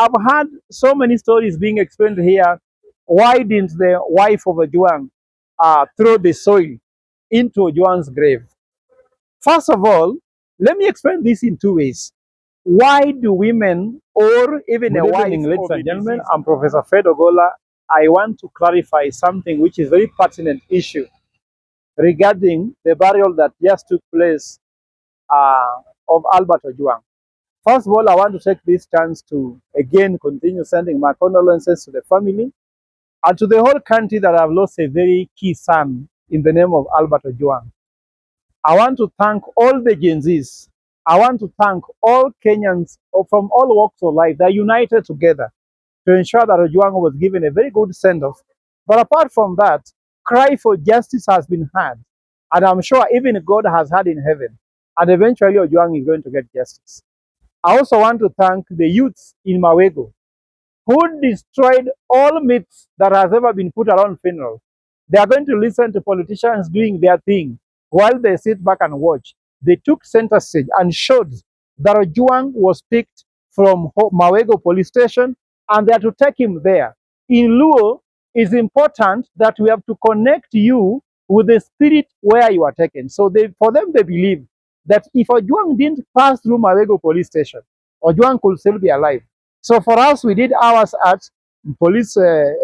I've had so many stories being explained here. Why didn't the wife of Ojwang throw the soil into Ojwang's grave? First of all, let me explain this in two ways. Why do women or even a wife... Good evening, ladies and gentlemen. I'm Professor Ogolla. I want to clarify something which is a very pertinent issue regarding the burial that just took place of Albert Ojwang. First of all, I want to take this chance to again continue sending my condolences to the family and to the whole country that have lost a very key son in the name of Albert Ojwang. I want to thank all the Gen Zs. I want to thank all Kenyans from all walks of life that are united together to ensure that Ojwang was given a very good send-off. But apart from that, cry for justice has been heard. And I'm sure even God has heard in heaven. And eventually Ojwang is going to get justice. I also want to thank the youths in Mawego who destroyed all myths that has ever been put around funeral. They are going to listen to politicians doing their thing while they sit back and watch. They took center stage and showed that Ojwang was picked from Mawego police station and they are to take him there. In Luo, it's important that we have to connect you with the spirit where you are taken. So for them, they believe that if Ojwang didn't pass through Mawego police station, Ojwang could still be alive. So for us, we did ours at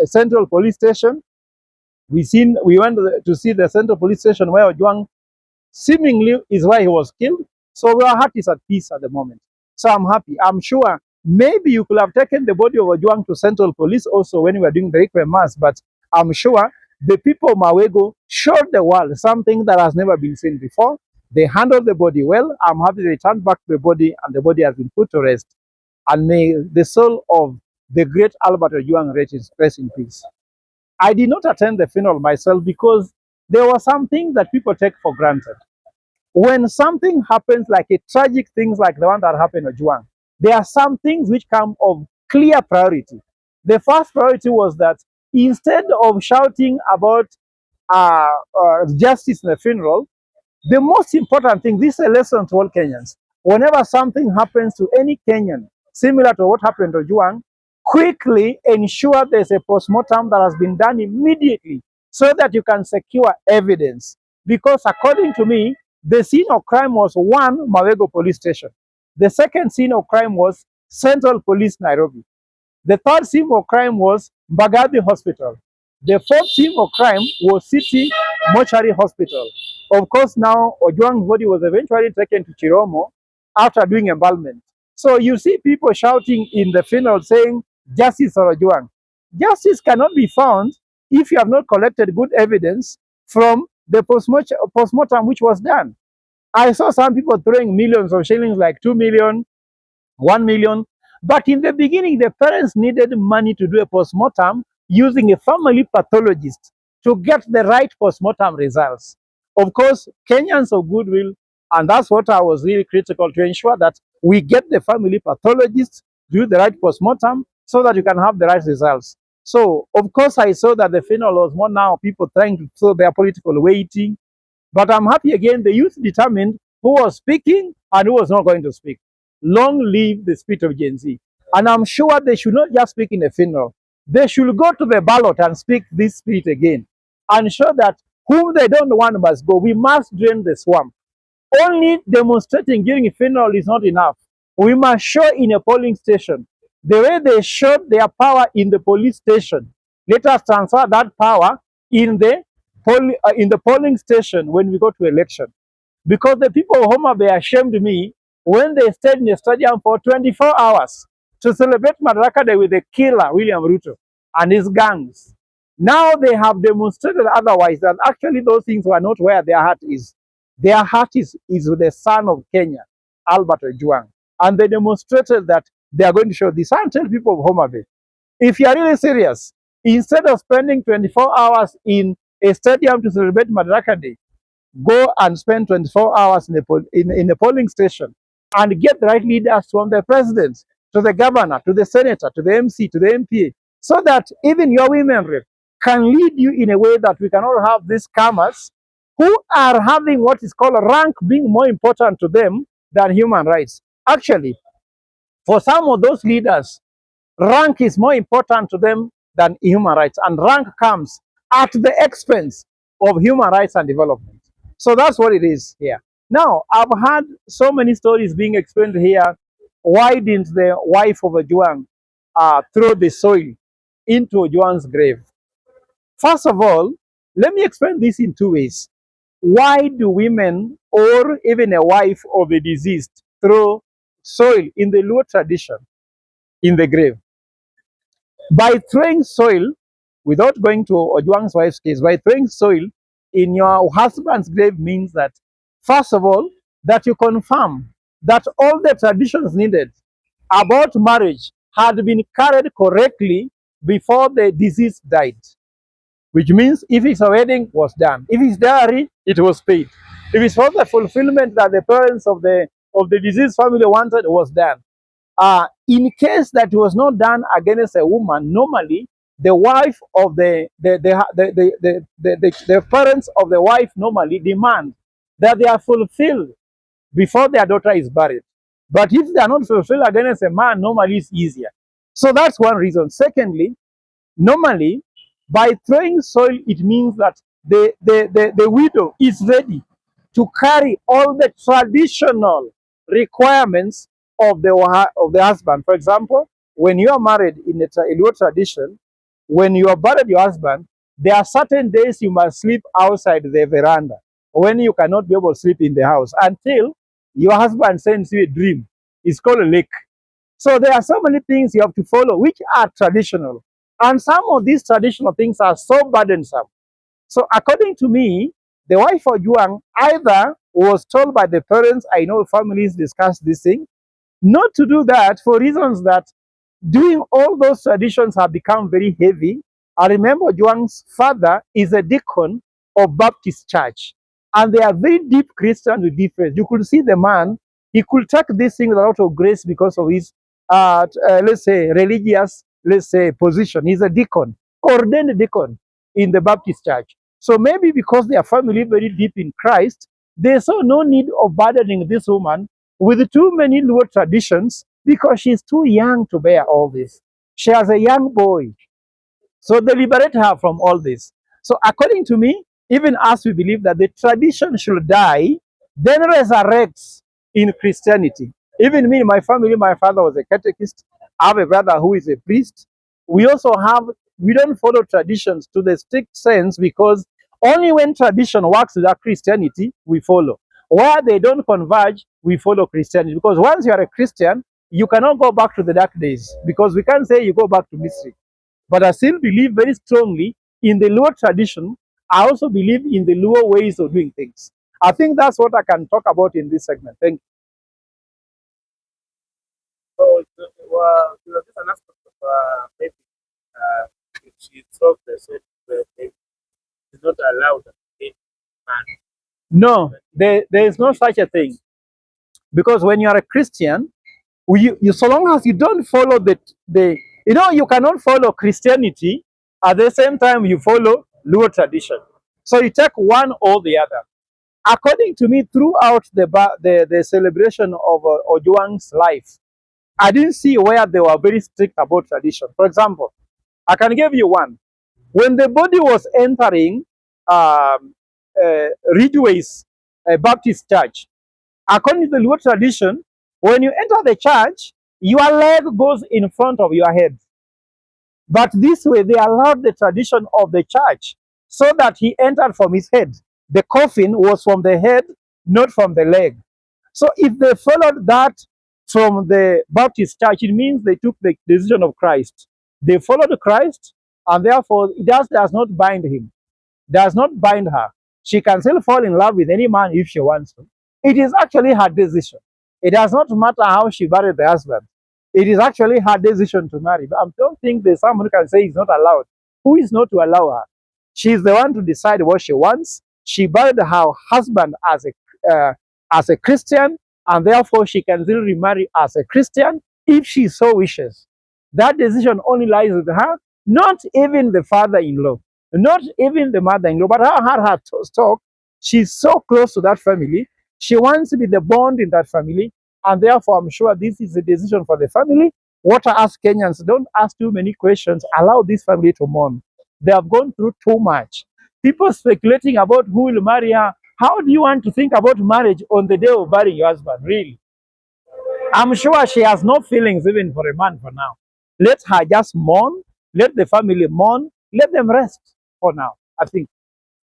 Central Police Station. We went to see the Central Police Station where Ojwang seemingly is where he was killed. So our heart is at peace at the moment. So I'm happy. I'm sure maybe you could have taken the body of Ojwang to Central Police also when we were doing the Requiem Mass, but I'm sure the people of Mawego showed the world something that has never been seen before. They handled the body well. I'm happy they returned back the body and the body has been put to rest. And may the soul of the great Albert Ojwang rest in peace. I did not attend the funeral myself because there were some things that people take for granted. When something happens like a tragic things like the one that happened to Ojwang, there are some things which come of clear priority. The first priority was that instead of shouting about justice in the funeral, the most important thing, this is a lesson to all Kenyans. Whenever something happens to any Kenyan, similar to what happened to Ojwang, quickly ensure there's a postmortem that has been done immediately so that you can secure evidence. Because according to me, the scene of crime was one, Mawego police station. The second scene of crime was Central Police, Nairobi. The third scene of crime was Mbagathi Hospital. The fourth scene of crime was City Mortuary Hospital. Of course, now Ojwang's body was eventually taken to Chiromo after doing embalmment. So you see people shouting in the funeral saying, justice for Ojwang. Justice cannot be found if you have not collected good evidence from the postmortem which was done. I saw some people throwing millions of shillings, like 2 million, 1 million. But in the beginning, the parents needed money to do a postmortem using a family pathologist to get the right postmortem results. Of course, Kenyans of goodwill, and that's what I was really critical to ensure that we get the family pathologist do the right postmortem so that you can have the right results. So, of course, I saw that the funeral was more now people trying to throw their political weighting. But I'm happy again, the youth determined who was speaking and who was not going to speak. Long live the spirit of Gen Z. And I'm sure they should not just speak in a funeral. They should go to the ballot and speak this spirit again. And show that whom they don't want must go. We must drain the swamp. Only demonstrating during a funeral is not enough. We must show in a polling station. The way they showed their power in the police station, let us transfer that power in the polling station when we go to election. Because the people of Homa Bay ashamed me when they stayed in the stadium for 24 hours to celebrate Madaraka Day with the killer, William Ruto, and his gangs. Now they have demonstrated otherwise, that actually those things were not where their heart is. Their heart is with the son of Kenya, Albert Ojwang. And they demonstrated that they are going to show this. And tell people of Homa Bay, if you are really serious, instead of spending 24 hours in a stadium to celebrate Madaraka Day, go and spend 24 hours in a polling station and get the right leaders from the president to the governor, to the senator, to the MC, to the MPA, so that even your women rep can lead you in a way that we cannot have these scammers who are having what is called rank being more important to them than human rights. Actually, for some of those leaders, Rank is more important to them than human rights, and rank comes at the expense of human rights and development. So that's what it is here. Now, I've had so many stories being explained here. Why didn't the wife of Ojwang throw the soil into Ojwang's grave? First of all, let me explain this in two ways. Why do women or even a wife of a deceased throw soil in the Luo tradition in the grave? By throwing soil, without going to Ojwang's wife's case, by throwing soil in your husband's grave means that, first of all, that you confirm that all the traditions needed about marriage had been carried correctly before the deceased died. Which means if his wedding was done, if his dowry, it was paid. If it's for the fulfillment that the parents of the deceased family wanted was done. In case that was not done against a woman, normally the wife of the parents of the wife normally demand that they are fulfilled before their daughter is buried. But if they are not fulfilled against a man, normally it's easier. So that's one reason. Secondly, normally by throwing soil, it means that the widow is ready to carry all the traditional requirements of the husband. For example, when you are married in a Luo tradition, when you are buried your husband, there are certain days you must sleep outside the veranda when you cannot be able to sleep in the house until your husband sends you a dream. It's called a lake. So there are so many things you have to follow which are traditional. And some of these traditional things are so burdensome. So according to me, the wife of Yuang either was told by the parents, I know families discuss this thing, not to do that for reasons that doing all those traditions have become very heavy. I remember Yuang's father is a deacon of Baptist church, and they are very deep Christians with deep faith. You could see the man, he could take this thing with a lot of grace because of his, let's say, religious, let's say, position. He's a deacon, ordained deacon in the Baptist church. So maybe because their family very deep in Christ, they saw no need of burdening this woman with too many Luo traditions because she's too young to bear all this. She has a young boy. So they liberate her from all this. So according to me, even as we believe that the tradition should die, then resurrects in Christianity. Even me, my family, my father was a catechist. I have a brother who is a priest. We also have, we don't follow traditions to the strict sense because only when tradition works with our Christianity, we follow. Where they don't converge, we follow Christianity. Because once you are a Christian, you cannot go back to the dark days because we can't say you go back to mystery. But I still believe very strongly in the Luo tradition. I also believe in the Luo ways of doing things. I think that's what I can talk about in this segment. Thank you. So, well, you know, this is an aspect of maybe if she talks the same maybe it's not allowed to be man. No, there is no such a thing. Because when you are a Christian, you so long as you don't follow you cannot follow Christianity at the same time you follow Luo tradition. So you take one or the other. According to me, throughout the celebration of Ojwang's life, I didn't see where they were very strict about tradition. For example, I can give you one. When the body was entering Ridgeway's Baptist church, according to the Luo tradition, when you enter the church, your leg goes in front of your head. But this way, they allowed the tradition of the church so that he entered from his head. The coffin was from the head, not from the leg. So if they followed that from the Baptist church, it means they took the decision of Christ. They followed Christ, and therefore it does not bind him, does not bind her. She can still fall in love with any man if she wants to. It is actually her decision. It does not matter how she buried the husband. It is actually her decision to marry. But I don't think there's someone who can say he's not allowed. Who is not to allow her? She's the one to decide what she wants. She buried her husband as a Christian, and therefore she can still remarry as a Christian if she so wishes. That decision only lies with her, not even the father-in-law, not even the mother-in-law, but her talk. She's so close to that family. She wants to be the bond in that family, and therefore I'm sure this is a decision for the family. what I ask Kenyans, don't ask too many questions. Allow this family to mourn. They have gone through too much. People speculating about who will marry her. How do you want to think about marriage on the day of burying your husband? Really? I'm sure she has no feelings even for a man for now. Let her just mourn. Let the family mourn. Let them rest for now, I think.